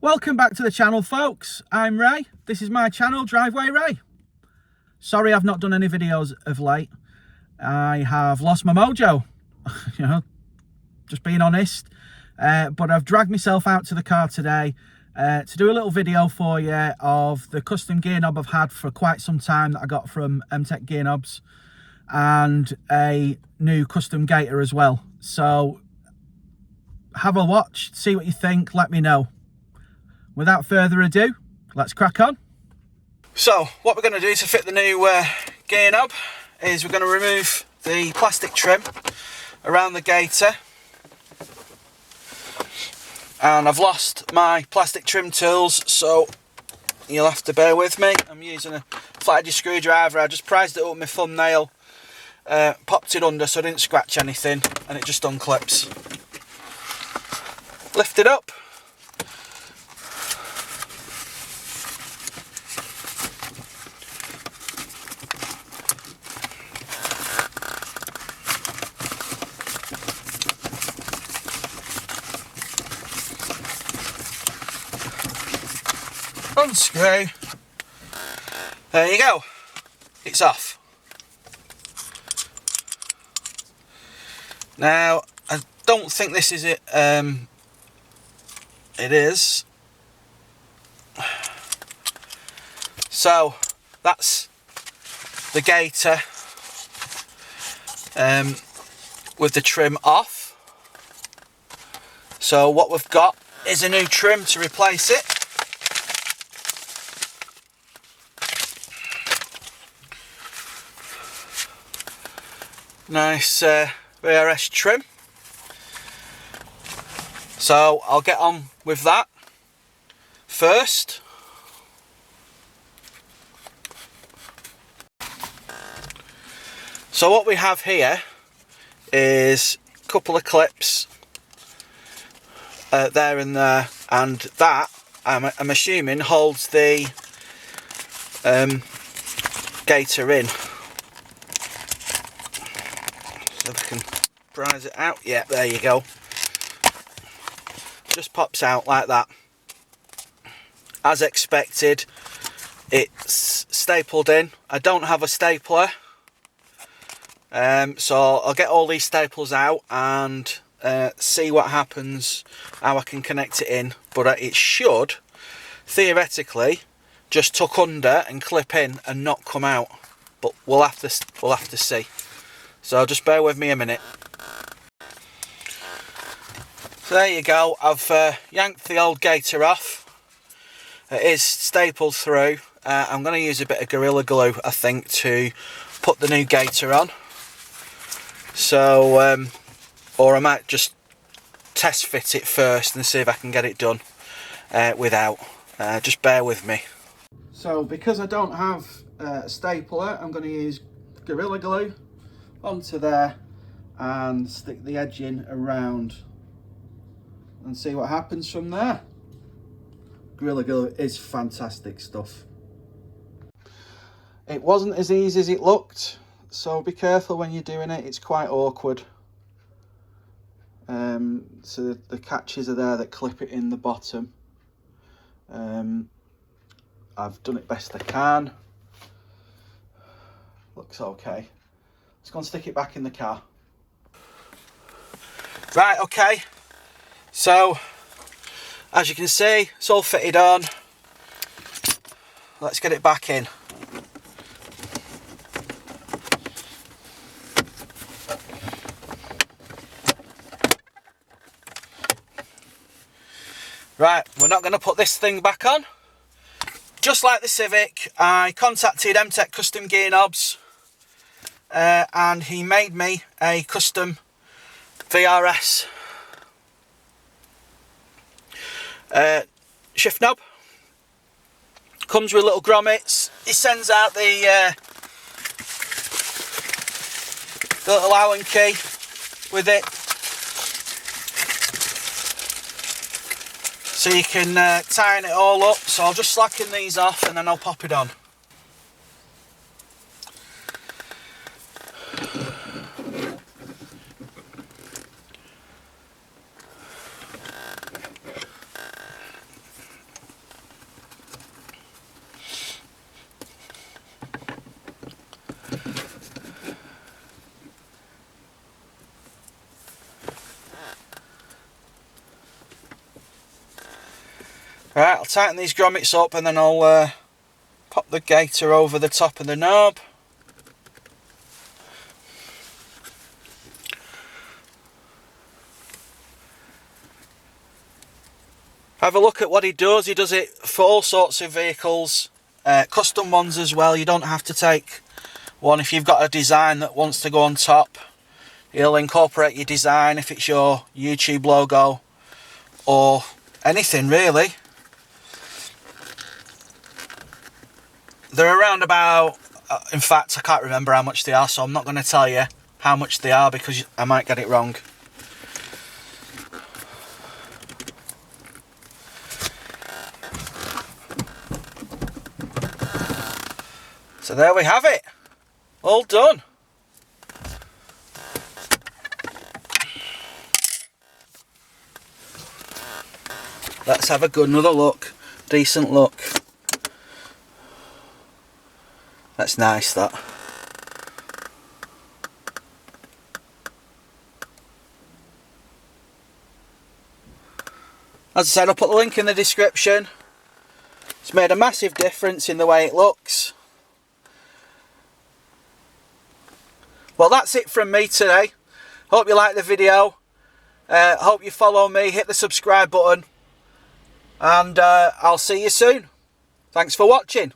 Welcome back to the channel, folks. I'm Ray. This is my channel, Driveway Ray. Sorry I've not done any videos of late. I have lost my mojo, just being honest. But I've dragged myself out to the car today to do a little video for you of the custom gear knob I've had for quite some time that I got from Mk2 Gear Knobs, and a new custom Gaiter as well. So have a watch, see what you think, let me know. Without further ado, let's crack on. So what we're going to do to fit the new gear knob is we're going to remove the plastic trim around the Gaiter. And I've lost my plastic trim tools, so you'll have to bear with me. I'm using a flat edge screwdriver. I just prized it up with my thumbnail, popped it under so I didn't scratch anything, and it just unclips. Lift it up. Unscrew. There you go. It's off. Now, I don't think this is it. It is. So that's the Gaiter with the trim off. So what we've got is a new trim to replace it. Nice VRS trim. So I'll get on with that first. So what we have here is a couple of clips there and there, and that I'm assuming holds the Gaiter in. So if I can prise it out, yeah, there you go. Just pops out like that. As expected, it's stapled in. I don't have a stapler, so I'll get all these staples out and see what happens, how I can connect it in. But it should theoretically just tuck under and clip in and not come out. But we'll have to see. So just bear with me a minute. So there you go, I've yanked the old Gaiter off. It is stapled through. I'm going to use a bit of Gorilla Glue, I think, to put the new Gaiter on. So, or I might just test fit it first and see if I can get it done without. Just bear with me. So because I don't have a stapler, I'm going to use Gorilla Glue onto there and stick the edge in around and see what happens from there. Gorilla Glue is fantastic stuff. It wasn't as easy as it looked, so be careful when you're doing it. It's quite awkward. So the catches are there that clip it in the bottom. I've done it best I can. Looks okay. Let's go and stick it back in the car. Right, okay. So, as you can see, it's all fitted on. Let's get it back in. Right, we're not going to put this thing back on. Just like the Civic, I contacted Mk2 Custom Gear Knobs, and he made me a custom VRS shift knob. Comes with little grommets. He sends out the little Allen key with it, so you can tighten it all up. So I'll just slacken these off and then I'll pop it on. Right, I'll tighten these grommets up and then I'll pop the gaiter over the top of the knob. Have a look at what he does. He does it for all sorts of vehicles, custom ones as well. You don't have to take one if you've got a design that wants to go on top. He'll incorporate your design if it's your YouTube logo or anything really. They're around about, in fact I can't remember how much they are, so I'm not going to tell you how much they are because I might get it wrong. So there we have it, all done. Let's have another look, decent look. That's nice, that. As I said, I'll put the link in the description. It's made a massive difference in the way it looks. Well, that's it from me today. Hope you like the video. Hope you follow me, hit the subscribe button. And I'll see you soon. Thanks for watching.